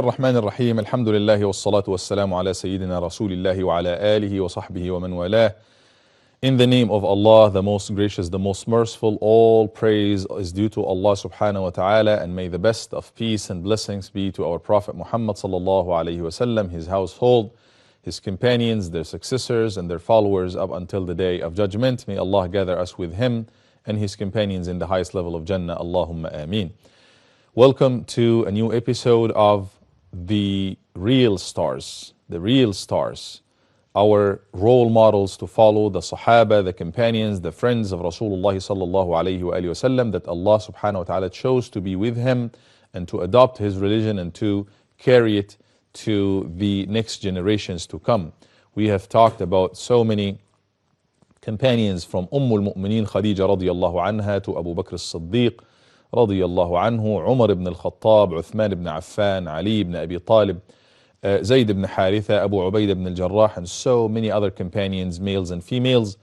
الرحمن الرحيم الحمد لله والصلاة والسلام على سيدنا رسول الله وعلى آله وصحبه ومن والاه. In the name of Allah, the most gracious, the most merciful, all praise is due to Allah subhanahu wa ta'ala, and may the best of peace and blessings be to our Prophet Muhammad sallallahu alayhi wasallam, his household, his companions, their successors and their followers up until the day of judgment. May Allah gather us with him and his companions in the highest level of Jannah. Allahumma ameen. Welcome to a new episode of The Real Stars. The Real Stars. Our role models to follow, the Sahaba, the companions, the friends of Rasulullah sallallahu alayhi wa sallam, that Allah subhanahu wa ta'ala chose to be with him and to adopt his religion and to carry it to the next generations to come. We have talked about so many companions, from al-Mu'mineen Khadija radiyallahu anha to Abu Bakr as-Siddiq radiyallahu anhu, Umar ibn al-Khattab, Uthman ibn Affan, Ali ibn Abi Talib, Zayd ibn Haritha, Abu Ubaid ibn al-Jarrah, and so many other companions, males and females.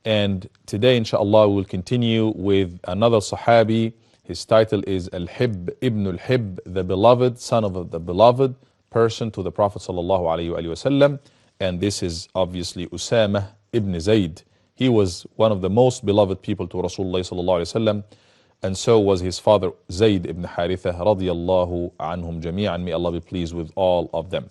And today, inshallah, we will continue with another Sahabi. His title is Al-Hib ibn al-Hib, the beloved, son of the beloved person to the Prophet sallallahu alayhi wa sallam. And this is obviously Usamah Ibn Zaid. He was one of the most beloved people to Rasulullah sallallahu alayhi wa sallam, and so was his father Zayd ibn Haritha radiyallahu anhum jami'an. May Allah be pleased with all of them.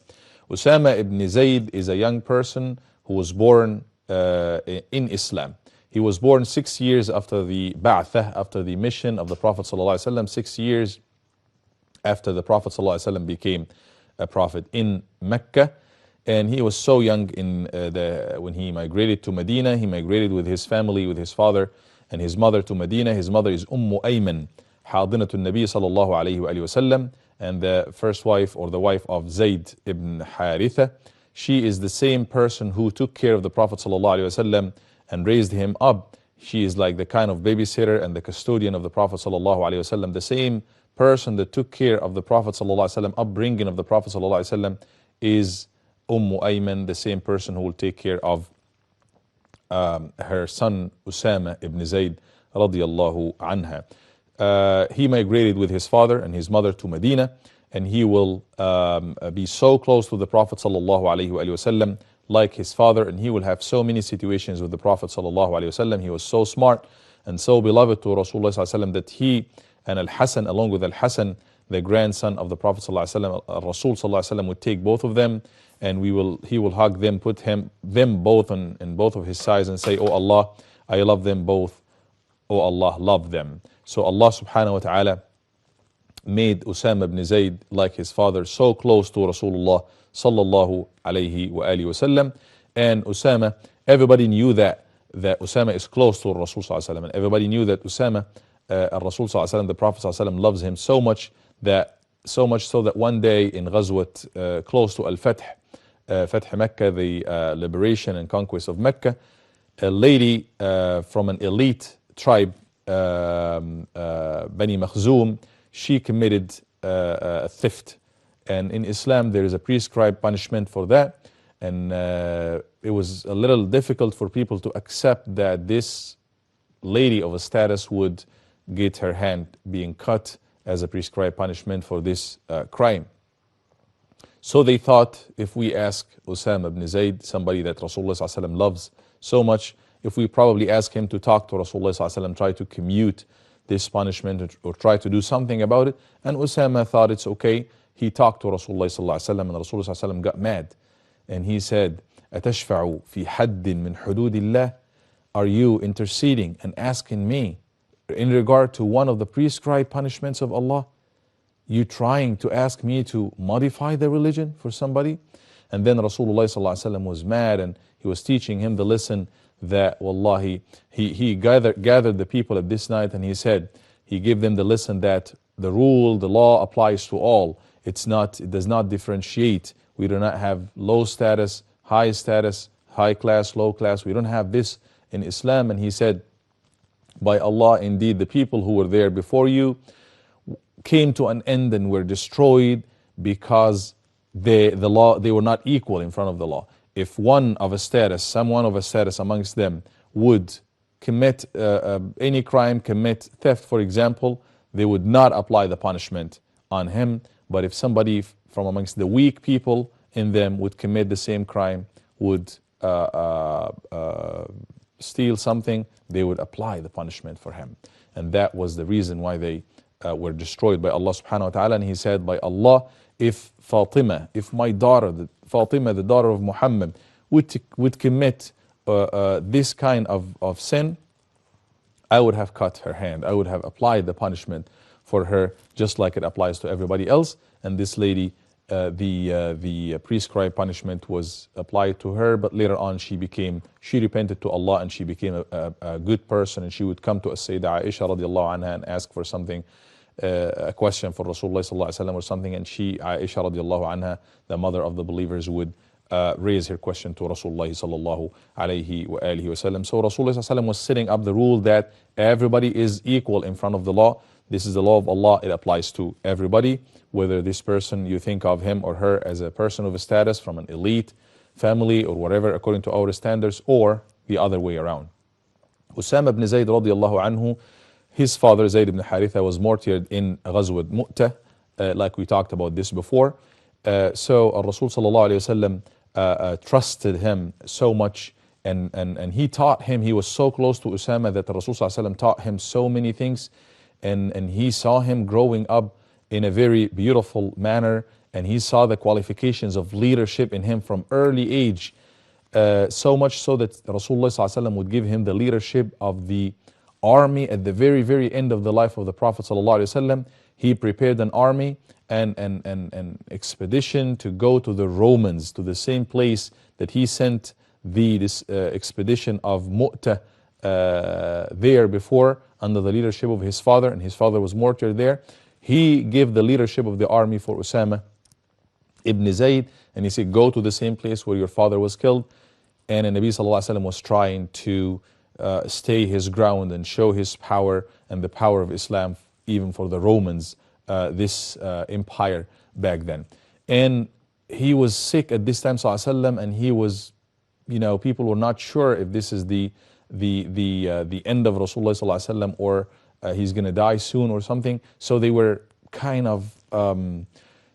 Usamah ibn Zaid is a young person who was born in Islam. He was born 6 years after the ba'athah, after the mission of the Prophet sallallahu alaihi wasallam, 6 years after the Prophet sallallahu alaihi wasallam became a prophet in Mecca. And he was so young when he migrated to Medina. He migrated with his family, with his father and his mother to Medina. His mother is Ayman, Hadinatul Nabi sallallahu alayhi wa sallam, and the first wife, or the wife of Zayd ibn Haritha. She is the same person who took care of the Prophet sallallahu alayhi wa sallam and raised him up. She is like the kind of babysitter and the custodian of the Prophet sallallahu alayhi wa sallam. The same person that took care of the Prophet sallallahu alayhi wa sallam, upbringing of the Prophet sallallahu alayhi wa sallam, is Ayman, the same person who will take care of her son Usamah ibn Zaid radiyallahu anha. He migrated with his father and his mother to Medina, and he will be so close to the Prophet sallallahu alayhi wa sallam like his father, and he will have so many situations with the Prophet sallallahu alayhi wa sallam. He was so smart and so beloved to Rasulullah sallallahu alayhi wa sallam that he and Al-Hasan, along with Al-Hasan, the grandson of the Prophet sallallahu alayhi wa sallam, Rasul sallallahu alayhi wa sallam, would take both of them, and he will hug them, put them both in both of his sides, and say, "Oh Allah, I love them both. Oh Allah, love them." So Allah subhanahu wa ta'ala made Usamah ibn Zayd, like his father, so close to Rasulullah sallallahu alayhi wa alihi wa sallam. And Usamah, everybody knew that Usamah is close to Rasul sallallahu alayhi wa sallam, and everybody knew that Usamah, Rasul sallallahu alayhi wa sallam, the Prophet sallallahu alayhi wa sallam, loves him so much so that one day in Ghazwat, close to Al-Fath, Fath Mecca, the liberation and conquest of Mecca, a lady from an elite tribe, Bani Makhzum, she committed theft. And in Islam there is a prescribed punishment for that, and it was a little difficult for people to accept that this lady of a status would get her hand being cut as a prescribed punishment for this crime. So they thought, if we ask Usamah ibn Zayd, somebody that Rasulullah sallallahu alaihi wasallam loves so much, if we probably ask him to talk to Rasulullah sallallahu alaihi wasallam, try to commute this punishment or try to do something about it. And Usamah thought it's okay. He talked to Rasulullah sallallahu alaihi wasallam, and Rasulullah sallallahu alaihi wasallam got mad, and he said, "Atashfa'u fi haddin min hududillah?" Are you interceding and asking me in regard to one of the prescribed punishments of Allah? You trying to ask me to modify the religion for somebody? And then Rasulullah sallallahu alaihi wasallam was mad, and he was teaching him the lesson that, wallahi, he gathered the people at this night, and he gave them the lesson that the rule, the law applies to all. It does not differentiate. We do not have low status, high class, low class. We don't have this in Islam. And he said, by Allah, indeed the people who were there before you came to an end and were destroyed because they were not equal in front of the law. If someone of a status amongst them would commit any crime, commit theft, for example, they would not apply the punishment on him. But if somebody from amongst the weak people in them would commit the same crime, would steal something, they would apply the punishment for him. And that was the reason why they were destroyed by Allah subhanahu wa ta'ala. And he said, by Allah, if Fatima, if my daughter, Fatima, the daughter of Muhammad, would commit this kind of sin, I would have cut her hand. I would have applied the punishment for her just like it applies to everybody else. And this lady, the prescribed punishment was applied to her, but later on she repented to Allah and she became a good person, and she would come to Sayyidah Aisha radiallahu anha and ask for something, a question for Rasulullah sallallahu alaihi wasallam or something, and Aisha radiallahu anha, the mother of the believers, would raise her question to Rasulullah sallallahu alaihi wasallam. So Rasulullah sallallahu alaihi wasallam was setting up the rule that everybody is equal in front of the law. This is the law of Allah. It applies to everybody, whether this person, you think of him or her as a person of a status from an elite family or whatever, according to our standards, or the other way around. Usamah ibn Zaid radiallahu anhu, his father Zayd ibn Haritha was martyred in Ghazwat Mu'tah, like we talked about this before. So Rasul sallallahu alayhi wasallam trusted him so much, and he taught him. He was so close to Usamah that the Rasul sallallahu alayhi wasallam taught him so many things, and he saw him growing up in a very beautiful manner, and he saw the qualifications of leadership in him from early age, so much so that Rasulullah sallallahu alaihi wasallam would give him the leadership of the army at the very, very end of the life of the Prophet sallallahu alaihi wasallam. He prepared an army and an expedition to go to the Romans, to the same place that he sent this expedition of Mu'tah there before, under the leadership of his father, and his father was martyred there. He gave the leadership of the army for Usamah Ibn Zaid, and he said, go to the same place where your father was killed. And the Nabi sallallahu alaihi wasallam was trying to stay his ground and show his power and the power of Islam even for the Romans, this empire back then. And he was sick at this time, sallallahu alaihi wasallam, and he was, people were not sure if this is the end of Rasulullah sallallahu alaihi wasallam, or he's going to die soon or something. So they were kind of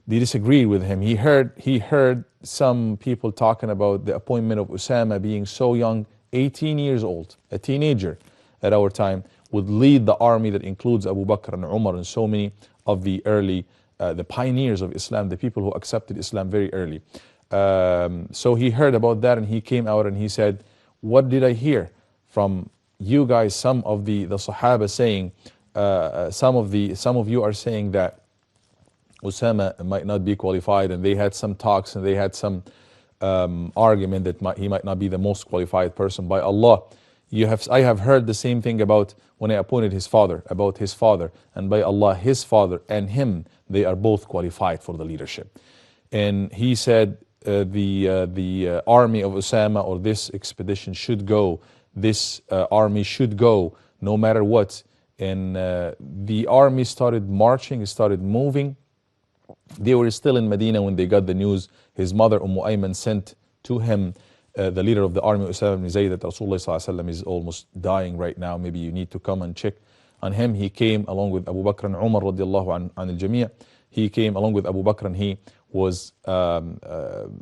they disagreed with him. He heard some people talking about the appointment of Usamah being so young, 18 years old, a teenager at our time, would lead the army that includes Abu Bakr and Umar and so many of the early, the pioneers of Islam, the people who accepted Islam very early. So he heard about that, and he came out and he said, what did I hear from you guys? Some of the Sahaba saying, some of you are saying that Usamah might not be qualified, and they had some talks and they had some argument that he might not be the most qualified person. By Allah, I have heard the same thing about when I appointed his father, about his father, and by Allah, his father and him, they are both qualified for the leadership. And he said the army of Usamah, or this expedition, should go. This army should go no matter what. And the army started marching, started moving. They were still in Medina when they got the news. His mother Ayman sent to him, the leader of the army, Usamah ibn Zayd, that Rasulullah sallallahu alaihi wasallam is almost dying right now. Maybe you need to come and check on him. He came along with Abu Bakr and Umar radiallahu an al-Jami'ah. He came along with Abu Bakr, and he was,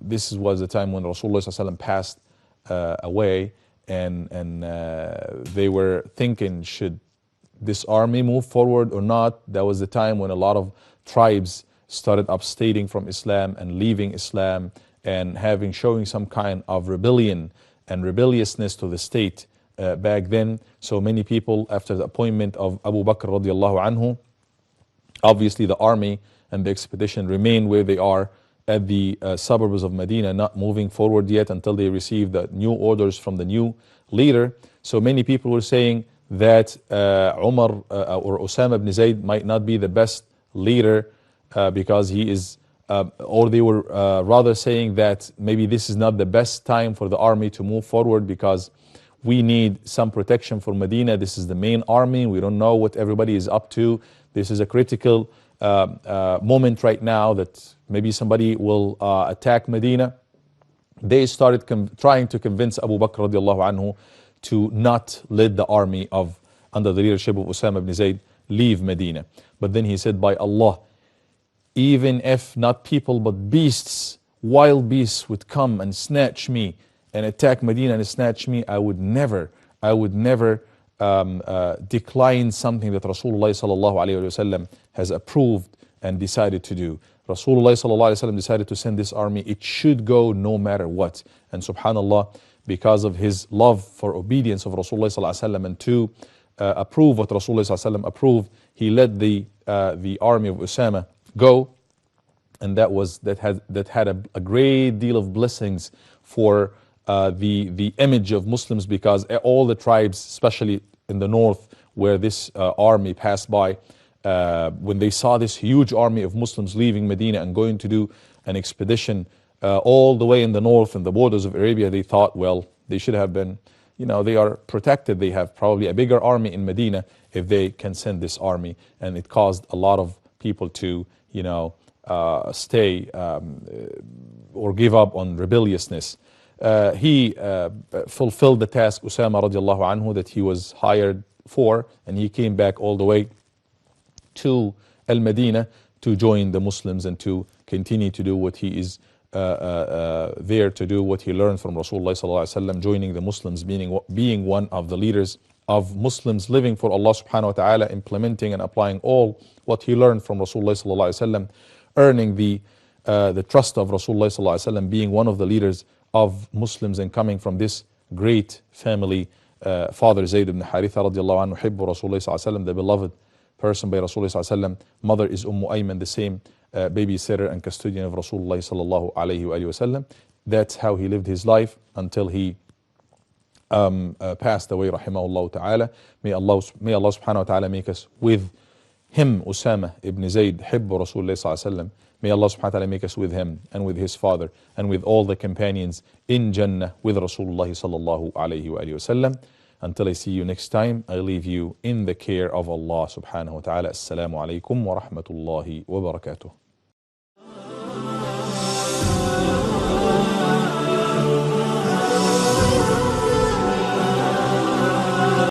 this was the time when Rasulullah sallallahu alaihi wasallam passed away, and they were thinking, should this army move forward or not? That was the time when a lot of tribes started upstating from Islam and leaving Islam and showing some kind of rebellion and rebelliousness to the state back then. So many people, after the appointment of Abu Bakr radiallahu anhu, obviously the army and the expedition remain where they are at the suburbs of Medina, not moving forward yet until they receive the new orders from the new leader. So many people were saying that Umar or Usamah ibn Zayd might not be the best leader because he is, or they were rather saying that maybe this is not the best time for the army to move forward because we need some protection for Medina. This is the main army. We don't know what everybody is up to. This is a critical moment right now that maybe somebody will attack Medina. They started trying to convince Abu Bakr radiallahu anhu to not let the army under the leadership of Usamah ibn Zayd leave Medina. But then he said, by Allah, even if not people but beasts, wild beasts would come and snatch me and attack Medina and snatch me, I would never decline something that Rasulullah sallallahu alayhi wasallam has approved and decided to do. Rasulullah sallallahu alayhi wasallam decided to send this army. It should go no matter what. And subhanallah, because of his love for obedience of Rasulullah sallallahu alayhi wasallam and to approve what Rasulullah sallallahu alayhi wasallam approved, he let the army of Usamah go, and that had a great deal of blessings for the image of Muslims, because all the tribes, especially in the north where this army passed by, when they saw this huge army of Muslims leaving Medina and going to do an expedition all the way in the north and the borders of Arabia, they thought, well, they should have been, they are protected. They have probably a bigger army in Medina if they can send this army. And it caused a lot of people to, stay or give up on rebelliousness. He fulfilled the task, Usamah radiallahu anhu, that he was hired for, and he came back all the way to Al-Madinah to join the Muslims and to continue to do what he is there to do, what he learned from Rasulullah sallallahu alaihi wasallam, joining the Muslims, being one of the leaders of Muslims living for Allah subhanahu wa ta'ala, implementing and applying all what he learned from Rasulullah sallallahu alaihi wasallam, earning the trust of Rasulullah sallallahu alaihi wasallam, being one of the leaders of Muslims and coming from this great family. Father Zayd ibn Haritha radiallahu anhu, hibbu Rasulullah sallallahu alaihi wasallam, the beloved person by Rasulullah sallallahu alaihi wasallam. Mother is Ayman, the same babysitter and custodian of Rasulullah sallallahu alaihi wasallam. That's how he lived his life until he passed away, rahimahullah ta'ala. May Allah subhanahu wa ta'ala make us with him, Usamah Ibn Zaid, hibbu Rasulullah sallallahu alaihi wasallam. May Allah subhanahu wa ta'ala make us with him and with his father and with all the companions in Jannah with Rasulullah sallallahu alaihi wasallam. Until I see you next time, I leave you in the care of Allah subhanahu wa ta'ala. Assalamu alaikum wa rahmatullahi wa barakatuh.